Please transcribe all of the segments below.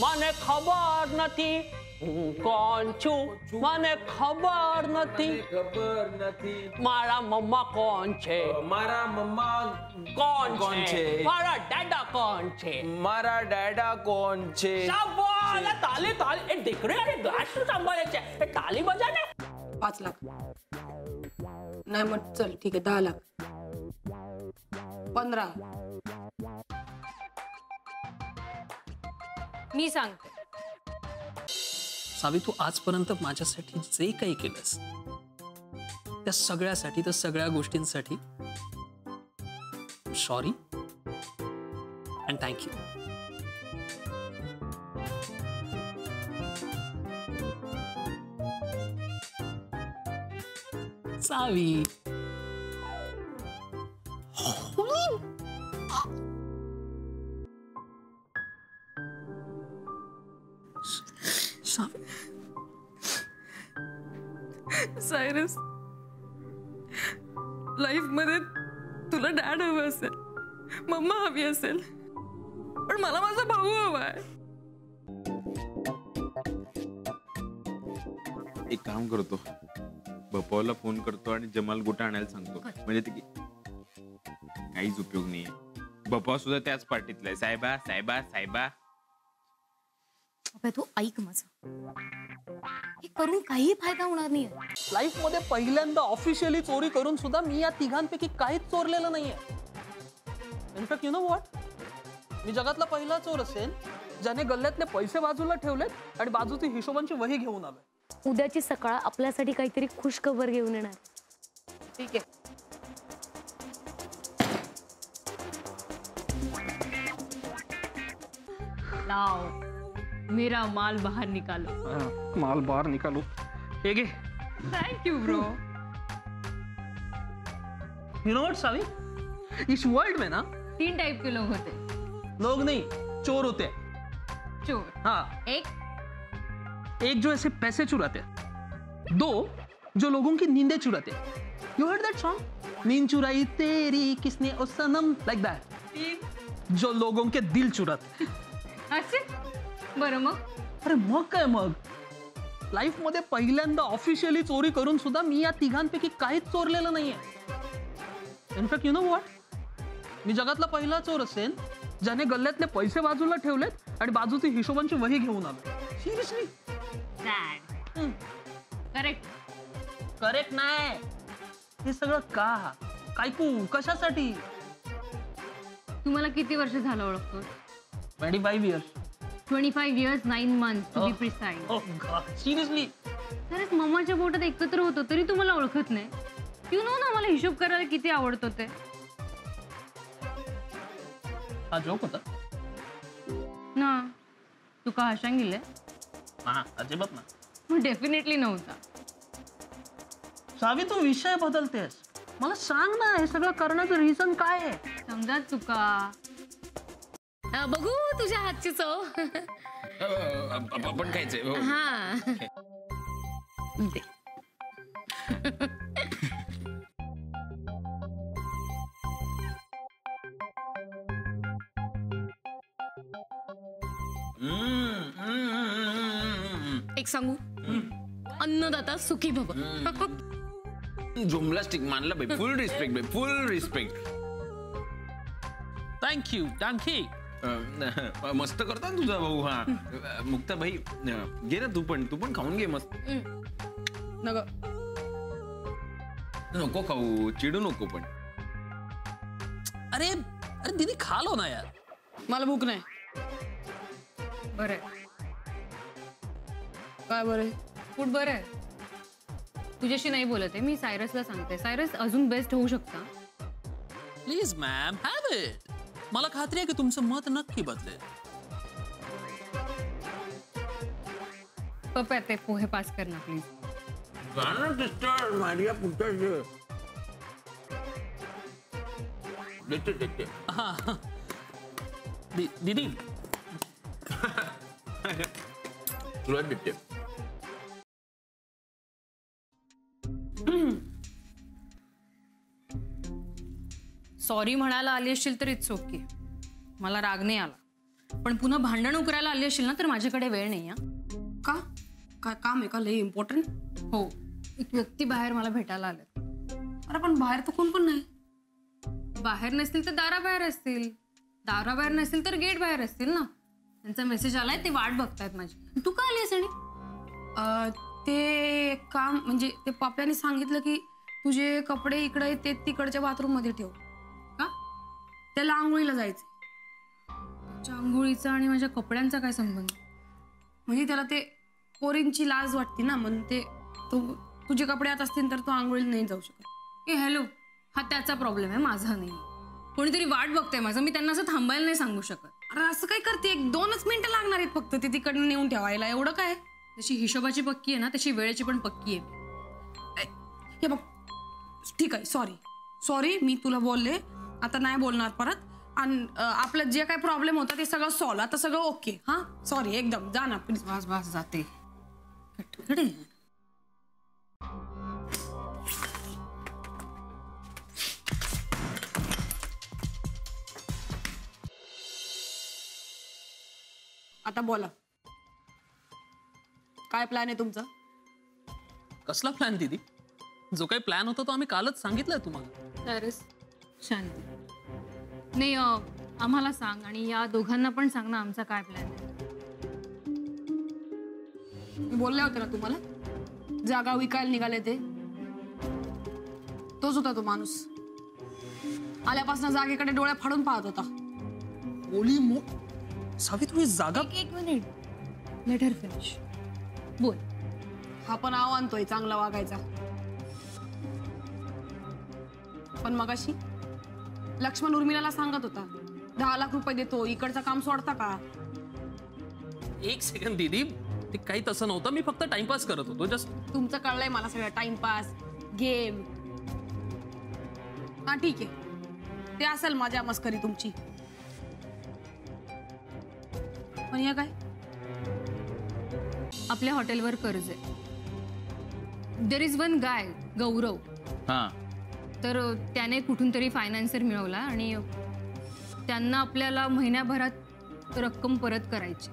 મને ખબર નથી હું કોણ છું, મને ખબર નથી મારા મમ્મા કોણ છે, મારા મમ્મા કોણ કોણ છે, મારા દાદા કોણ છે, મારા ડેડા કોણ છે. શાબાશ, તાલી તાલી. એ દીકરી અરે ગાશ સંભાળે છે, એ તાલી બજા ને. 5 लाख नाही मग चल ठीक आहे 10 लाख 15 मी सांगते. सावी तू आजपर्यंत माझ्यासाठी जे काही केलंस त्या सगळ्यासाठी, त्या सगळ्या गोष्टींसाठी sorry and thank you. Savi Cyrus, life मध्ये तुला डॅड हवं असेल, मम्मा हवी असेल, पण मला माझा भाऊ हवाय. एक काम करतो, बपावला फोन करतो आणि जमाल गोटा आणायला सांगतो. म्हणजे ते काहीच उपयोग नाहीये. बपाव सुद्धा त्याच पार्टीतला आहे. साहेबा साहेबा साहेबा. अबे तू ऐक माझं, हे करून काही फायदा होणार नाही. लाईफ मध्ये पहिल्यांदा ऑफिशियली चोरी करून सुद्धा मी या तिघांपैकी काहीच चोरलेलं नाहीये. इनफॅक्ट यू नो व्हॉट, मी जगातला पहिला चोर असेल ज्याने गल्ल्यातले पैसे बाजूला ठेवलेत आणि बाजूची हिशोबांची वही घेऊन आलोय. उद्याची सकाळ आपल्यासाठी काहीतरी खुश खबर घेऊन येणार. ठीक आहे. लाओ मेरा माल बाहर निकालो. माल बाहर निकालो. हे घे. Thank you bro. You know what Savi, इस वर्ल्ड में ना 3 टाइप के लोग होते. लोग नहीं, चोर होते. चोर. हाँ. एक जो ऐसे पैसे चुराते हैं, 2 जो लोगों की नींदें चुराते हैं. यू हर्ड दैट सॉन्ग, नींद चुराई तेरी किसने ओ सनम, लाइक दैट. 3 जो लोगों के दिल चुराते. असे. बरं मग. अरे मग काय मग, लाईफ मध्ये पहिल्यांदा ऑफिशियली चोरी करून सुद्धा मी या तिघांपैकी काहीच चोरलेलं नाहीये. इनफॅक्ट यू नो व्हॉट, मी जगातला पहिला चोर असेल ज्याने गल्ल्यातले पैसे बाजूला ठेवलेत आणि बाजूची हिशोबांची वही घेऊन आलो. सिरियसली. करेक्ट. करेक्ट नाही, हे सगळं का, कायकू, कशासाठी. तुम्हाला किती वर्ष झालं ओळखतो? 25 years. 25 years 9 months to be precise. Oh God, seriously. खरंच मम्माच्या पोटात एकत्र होतो तरी तुम्हाला ओळखत नाही. यू नो ना मला हिशोब करायला किती आवडतो ते. हा जोक होता ना. तू का हशांगिले? हा, अजिबात ना. मग डेफिनेटली नव्हता. सावी तू विषय बदलतेस. मला सांग ना, हे सगळं करण्याचं रिझन काय आहे? समजा चुका. बघू तुझ्या हातची चव. आपण खायचंय. हा दे. एक सांगू, अन्नदाता सुखी भव. जुमला स्टिक मानला बाई. फुल रिस्पेक्ट बाई, फुल रिस्पेक्ट. Thank you thank you. मस्त करतो ना तुझा भाऊ. हा मुक्ता भाई, घे ना तू पण खाऊन घे मस्त. नको खाऊ, चिडू नको. पण अरे अरे दीदी खा लो ना यार. मला भूक नाही. बरं काय बरं? फूड बरं आहे. तुझ्याशी नाही बोलत आहे मी, सायरसला सांगते. सायरस अजून बेस्ट होऊ शकता. Please ma'am, have it. मला खात्री आहे की तुमचं मत नक्की बदलेल. पप्पा ते पोहे पास कर ना प्लीज. मारिया पुट्टा दीदी तुला देते. सॉरी म्हणायला आली असशील तर इट्स ओके. मला राग नाही आला. पण पुन्हा भांडण उकरायला आली असेल ना तर माझ्याकडे वेळ नाही. का? काय काम आहे का लय इम्पॉर्टंट? हो, एक व्यक्ती बाहेर मला भेटायला आले. अरे पण बाहेर तर कोण पण नाही. बाहेर नसतील तर दाराबाहेर असतील, दाराबाहेर नसतील तर गेट बाहेर असतील ना. त्यांचा मेसेज आलाय, ते वाट बघतायत माझी. तू का आलीस? आणि ते काम म्हणजे ते पाप्याने सांगितलं की तुझे कपडे इकडे ते तिकडच्या बाथरूम मध्ये ठेव. का? त्याला आंघोळीला जायचं. आंघोळीचा आणि माझ्या कपड्यांचा काय संबंध? म्हणजे त्याला ते पोरींची लाज वाटते ना, म्हणून ते तुझे कपडे आत असतील तर तो आंघोळीला नाही जाऊ शकत. ए हॅलो, हा त्याचा प्रॉब्लेम आहे, माझा नाही. कोणीतरी वाट बघतंय माझं, मी त्यांना असं थांबायला नाही सांगू शकत. अरे असं काय करते, 2च मिनिटं लागणार आहेत फक्त ते तिकडनं नेऊन ठेवायला. एवढं काय? जशी हिशोबाची पक्की आहे ना तशी वेळेची पण पक्की आहे. हे बघ, ठीक आहे, सॉरी मी तुला बोलले, आता नाही बोलणार परत. आणि आपलं जे काय प्रॉब्लेम होता ते सगळं सॉल्व, आता सगळं ओके. हा सॉरी एकदम. जा ना प्लीज. बस जाते. आता बोला, काय प्लॅन आहे तुमचा? कसला प्लॅन दीदी? जो काही प्लॅन होता तो आम्ही कालच सांगितलंय तुम्हाला. शांती नाही, आम्हाला सांग आणि या दोघांना पण सांग ना आमचा काय प्लॅन आहे. मी बोलले होते ना तुम्हाला, जागा विकायला निघाले ते. तोच होता तो माणूस. आल्यापासून जागेकडे डोळे फाडून पाहत होता. सावित्री जागा. एक मिनिट, लेट हर फिनिश. बोल. हा पण आव आणतोय चांगला वागायचा. पण मगाशी लक्ष्मण उर्मिलाला सांगत होता 10 लाख रुपये देतो, इकडचं काम सोडता का? एक सेकंड दीदी, ते काही तसं नव्हतं. मी फक्त टाइमपास करत होतो. जस्ट तुमचं कळलंय मला सगळं. Timepass, game. हा ठीक आहे, ते असेल माझ्या मस्करी तुमची. पण हे काय? आपल्या हॉटेलवर कर्ज आहे. देर इज वन गाय, गौरव. हा, तर त्याने कुठून तरी फायनान्सर मिळवला आणि त्यांना आपल्याला महिन्याभरात रक्कम परत करायची.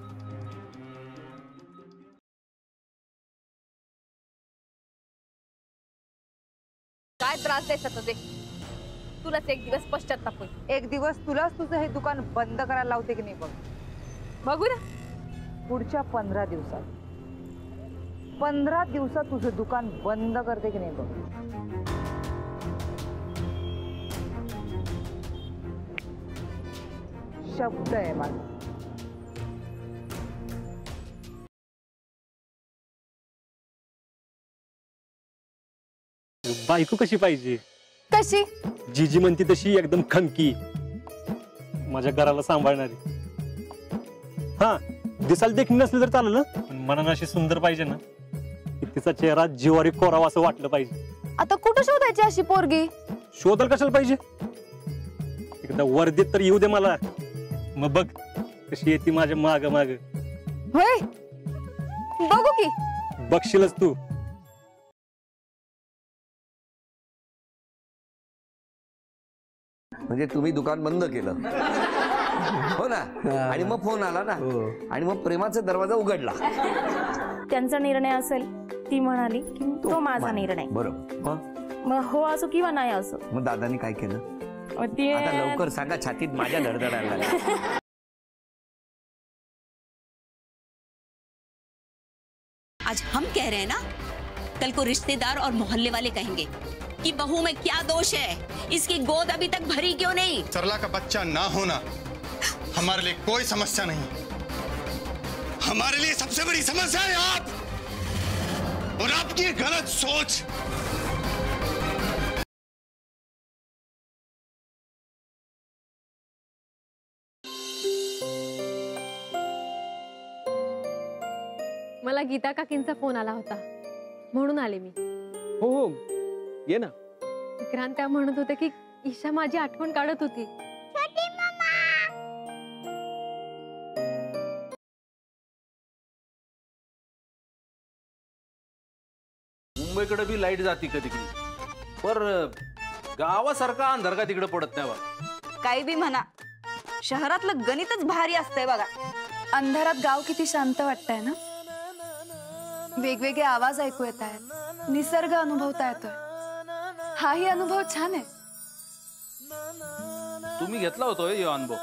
काय त्रास द्यायचा तुझे? तुलाच एक दिवस पश्चाताप होईल. एक दिवस तुलाच तुझं हे दुकान बंद करायला लावते की नाही बघ. बघू ना पुढच्या 15 दिवसात 15 दिवसात तुझं दुकान बंद करते की नाही बघ. शब्द आहे माझा. बायको कशी पाहिजे? कशी? जीजी म्हणती तशी, एकदम खमकी, माझ्या घराला सांभाळणारी. हा, दिसायला देखील नसली तर चालेल, पण मनानं अशी सुंदर पाहिजे ना की तिचा चेहरा जिवारी कोरावा असं वाटलं पाहिजे. आता कुठं शोधायची अशी पोरगी? शोधायला कशाला पाहिजे? एकदा वर्दीत तर येऊ दे मला, मग बघ कशी येते माझ्या माग माग. होय, बघू की. बघशीलच तू. म्हणजे तुम्ही दुकान बंद केलं हो ना, आणि मग फोन आला ना, आणि मग प्रेमाचा दरवाजा उघडला. त्यांचा निर्णय असेल, ती म्हणाली की तो माझा निर्णय. बरोबर. मग हो असो किंवा नाही असो. मग दादानी काय केलं? आता लवकर सांगा, छातीत माझ्या धडधडायला लागल्या. आज हम कह रहे हैं ना, कल को रिश्तेदार और मोहल्ले वाले कहेंगे कि बहू में क्या दोष है, इसकी गोद अभी तक भरी क्यों नहीं। सरला का बच्चा ना होना हमारे लिए कोई समस्या नहीं, हमारे लिए सबसे बड़ी समस्या है आप और आपकी गलत सोच। मला गीता काकींचा फोन आला होता म्हणून आले मी। हो हो ये ना। विक्रांत त्या म्हणत होते की ईशा माझी आठवण काढत होती। मुंबईकडे बी लाईट जाती कधी कधी, पर गावासारखा अंधार का तिकडे पडत नाही बा। काही बी म्हणा, शहरातलं गणितच भारी असतंय बघा. अंधारात गाव किती शांत वाटतंय ना. वेगवेगळे आवाज ऐकू येत आहेत, निसर्ग अनुभवता येतोय. हाही अनुभव छान आहे. तुम्ही घेतला होतो हे अनुभव?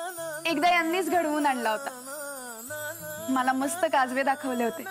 एकदा यांनीच घडवून आणला होता. मला मस्त काजवे दाखवले होते.